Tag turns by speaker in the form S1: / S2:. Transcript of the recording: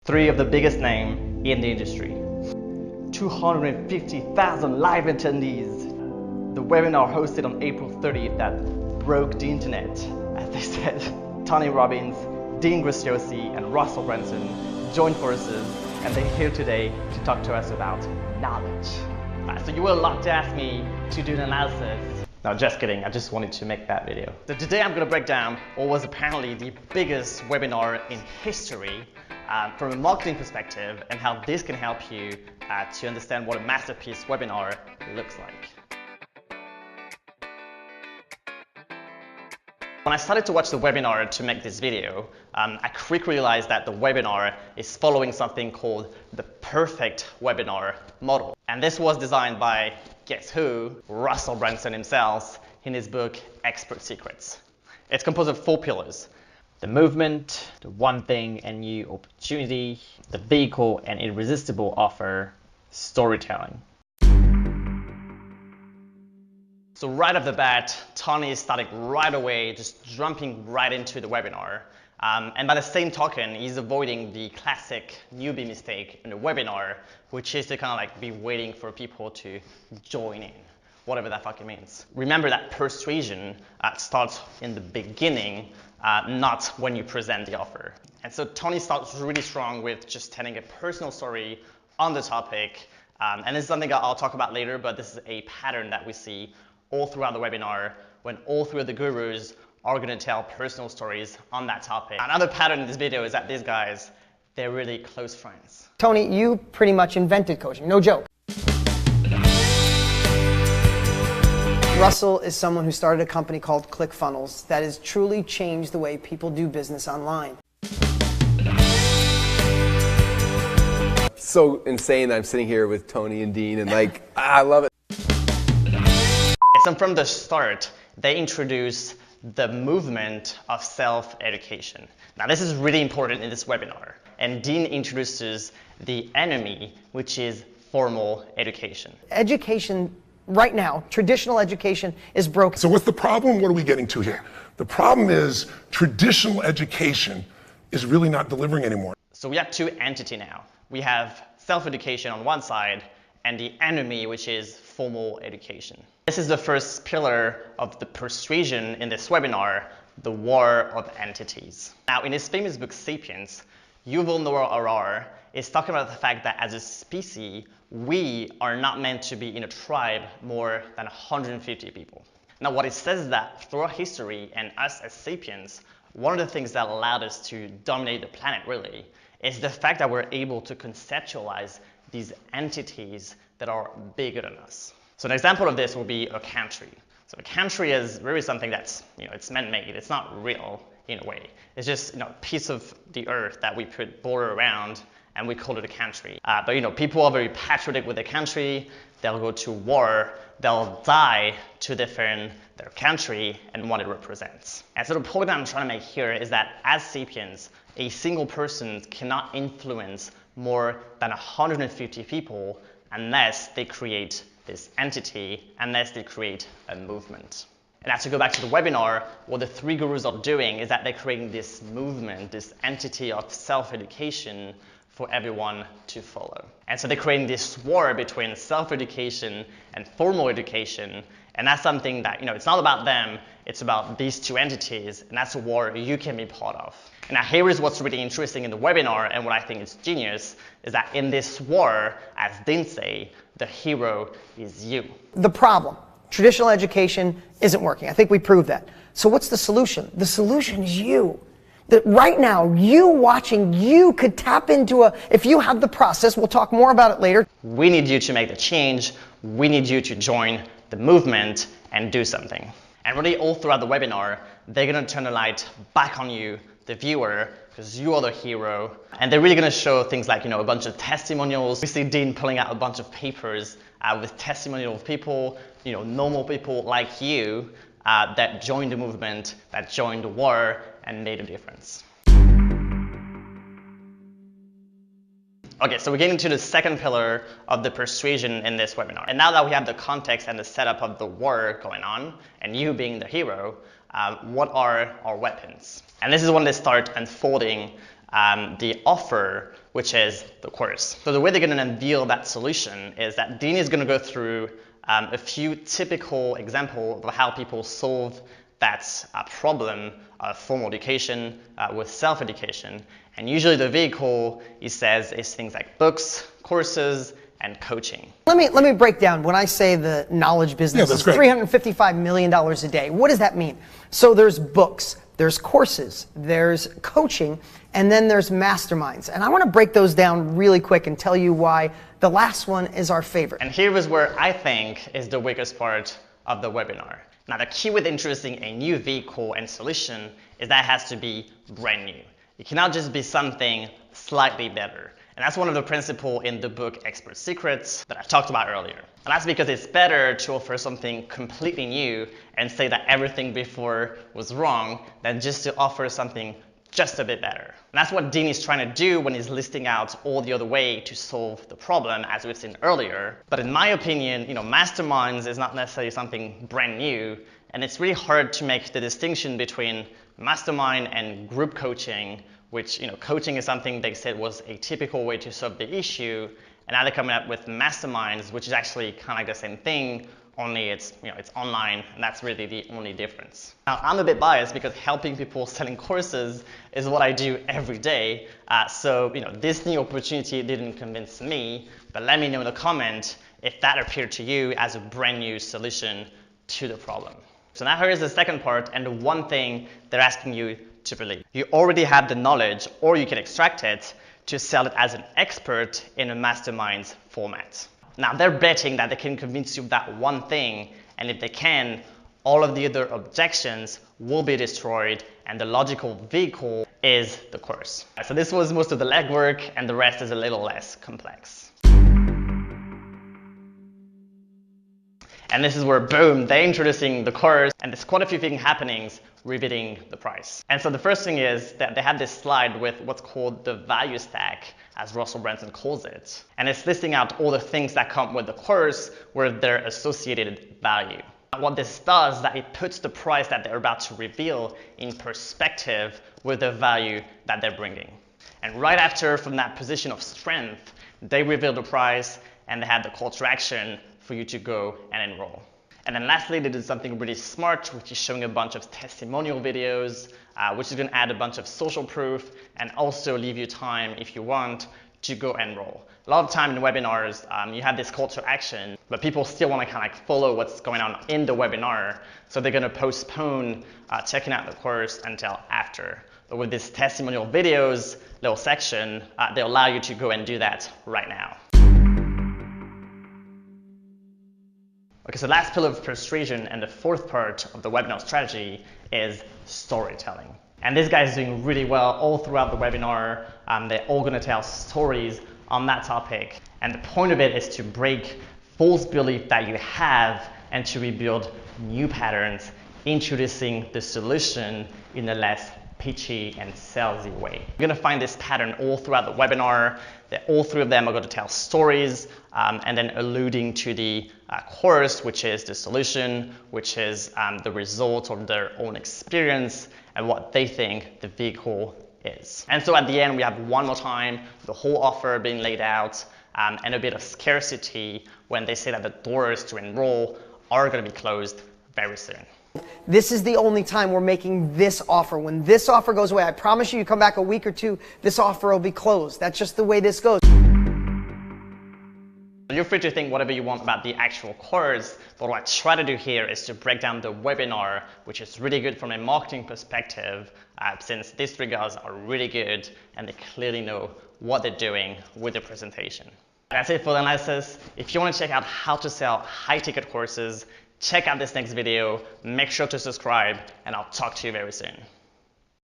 S1: Three of the biggest names in the industry. 250,000 live attendees. The webinar hosted on April 30th that broke the internet, as they said. Tony Robbins, Graziosi, and Russell Bronson joined forces, and they're here today to talk to us about knowledge. So you will love to ask me to do an analysis. No, just kidding, I just wanted to make that video. So today I'm going to break down what was apparently the biggest webinar in history from a marketing perspective, and how this can help you to understand what a masterpiece webinar looks like. When I started to watch the webinar to make this video, I quickly realized that the webinar is following something called the perfect webinar model. And this was designed by, guess who? Russell Bronson himself in his book, Expert Secrets. It's composed of 4 pillars: the movement, the one thing and new opportunity, the vehicle and irresistible offer, storytelling. So right off the bat, Tony started right away, just jumping right into the webinar. And by the same token, he's avoiding the classic newbie mistake in a webinar, which is to kind of like be waiting for people to join in, whatever that fucking means. Remember that persuasion starts in the beginning, not when you present the offer. And so Tony starts really strong with just telling a personal story on the topic. And this is something I'll talk about later, but this is a pattern that we see all throughout the webinar, when all 3 of the gurus are going to tell personal stories on that topic. Another pattern in this video is that these guys, they're really close friends.
S2: Tony, you pretty much invented coaching, no joke. Russell is someone who started a company called ClickFunnels that has truly changed the way people do business online.
S3: So insane that I'm sitting here with Tony and Dean and I love it.
S1: So from the start, they introduced the movement of self-education. Now this is really important in this webinar. And Dean introduces the enemy, which is formal education.
S2: Education right now, traditional education is broken.
S4: So what's the problem? What are we getting to here? The problem is traditional education is really not delivering anymore.
S1: So we have 2 entities now. We have self-education on one side and the enemy, which is formal education. This is the first pillar of the persuasion in this webinar, the war of entities. Now in his famous book, Sapiens, Yuval Noah Harari is talking about the fact that as a species, we are not meant to be in a tribe more than 150 people. Now what it says is that throughout history, and us as sapiens, one of the things that allowed us to dominate the planet really is the fact that we're able to conceptualize these entities that are bigger than us. So an example of this would be a country. So a country is really something that's, it's man-made. It's not real in a way. It's just, a piece of the earth that we put border around and we call it a country. But people are very patriotic with their country. They'll go to war. They'll die to defend their country and what it represents. And so the point I'm trying to make here is that as sapiens, a single person cannot influence more than 150 people unless they create this entity, unless they create a movement. And as to go back to the webinar, what the 3 gurus are doing is that they're creating this movement, this entity of self-education for everyone to follow. And so they're creating this war between self-education and formal education. And that's something that, it's not about them, it's about these 2 entities, and that's a war you can be part of. And now here is what's really interesting in the webinar, and what I think is genius, is that in this war, as Dean say, the hero is you.
S2: The problem, traditional education isn't working. I think we proved that. So what's the solution? The solution is you. That right now, you watching, you could tap into if you have the process, we'll talk more about it later.
S1: We need you to make the change. We need you to join the movement and do something. And really all throughout the webinar, they're gonna turn the light back on you, the viewer, because you are the hero. And they're really gonna show things like, a bunch of testimonials. We see Dean pulling out a bunch of papers with testimonials of people, normal people like you that joined the movement, that joined the war and made a difference. Okay, so we're getting to the second pillar of the persuasion in this webinar. And now that we have the context and the setup of the war going on, and you being the hero, what are our weapons? And this is when they start unfolding the offer, which is the course. So the way they're going to unveil that solution is that Dean is going to go through a few typical examples of how people solve that problem of formal education with self-education. And usually the vehicle, he says, is things like books, courses, and coaching.
S2: Let me break down. When I say the knowledge business is $355 million a day, what does that mean? So there's books, there's courses, there's coaching, and then there's masterminds. And I want to break those down really quick and tell you why the last one is our favorite.
S1: And here is where I think is the weakest part of the webinar. Now, the key with introducing a new vehicle and solution is that it has to be brand new. It cannot just be something slightly better. And that's one of the principles in the book Expert Secrets that I talked about earlier. And that's because it's better to offer something completely new and say that everything before was wrong than just to offer something just a bit better. And that's what Dean is trying to do when he's listing out all the other ways to solve the problem, as we've seen earlier. But in my opinion, masterminds is not necessarily something brand new, and it's really hard to make the distinction between mastermind and group coaching, which, coaching is something they said was a typical way to solve the issue, and now they're coming up with masterminds, which is actually kind of like the same thing, only it's online, and that's really the only difference. Now, I'm a bit biased because helping people selling courses is what I do every day. So this new opportunity didn't convince me, but let me know in the comment if that appeared to you as a brand new solution to the problem. So now here's the second part, and the one thing they're asking you to believe. You already have the knowledge, or you can extract it to sell it as an expert in a mastermind format. Now, they're betting that they can convince you of that one thing, and if they can, all of the other objections will be destroyed, and the logical vehicle is the course. So this was most of the legwork, and the rest is a little less complex. And this is where, boom, they're introducing the course, and there's quite a few things happening revealing the price. And so the first thing is that they have this slide with what's called the value stack, as Russell Bronson calls it. And it's listing out all the things that come with the course with their associated value. What this does is that it puts the price that they're about to reveal in perspective with the value that they're bringing. And right after, from that position of strength, they reveal the price and they have the call to action for you to go and enroll. And then lastly, they did something really smart, which is showing a bunch of testimonial videos, which is going to add a bunch of social proof and also leave you time, if you want, to go enroll. A lot of time in webinars, you have this call to action, but people still want to kind of follow what's going on in the webinar, so they're going to postpone checking out the course until after. But with this testimonial videos little section, they allow you to go and do that right now. Okay, so last pillar of persuasion and the fourth part of the webinar strategy is storytelling. And this guy is doing really well all throughout the webinar. They're all going to tell stories on that topic. And the point of it is to break false belief that you have and to rebuild new patterns, introducing the solution in a less pitchy and salesy way. You're going to find this pattern all throughout the webinar. All three of them are going to tell stories and then alluding to the course, which is the solution, which is the result of their own experience and what they think the vehicle is. And so at the end, we have one more time the whole offer being laid out and a bit of scarcity when they say that the doors to enroll are going to be closed very soon.
S2: This is the only time we're making this offer. When this offer goes away, I promise you, you come back a week or two, this offer will be closed. That's just the way this goes.
S1: You're free to think whatever you want about the actual course, but what I try to do here is to break down the webinar, which is really good from a marketing perspective, since these three guys are really good and they clearly know what they're doing with the presentation. That's it for the analysis. If you want to check out how to sell high-ticket courses, check out this next video, make sure to subscribe, and I'll talk to you very soon.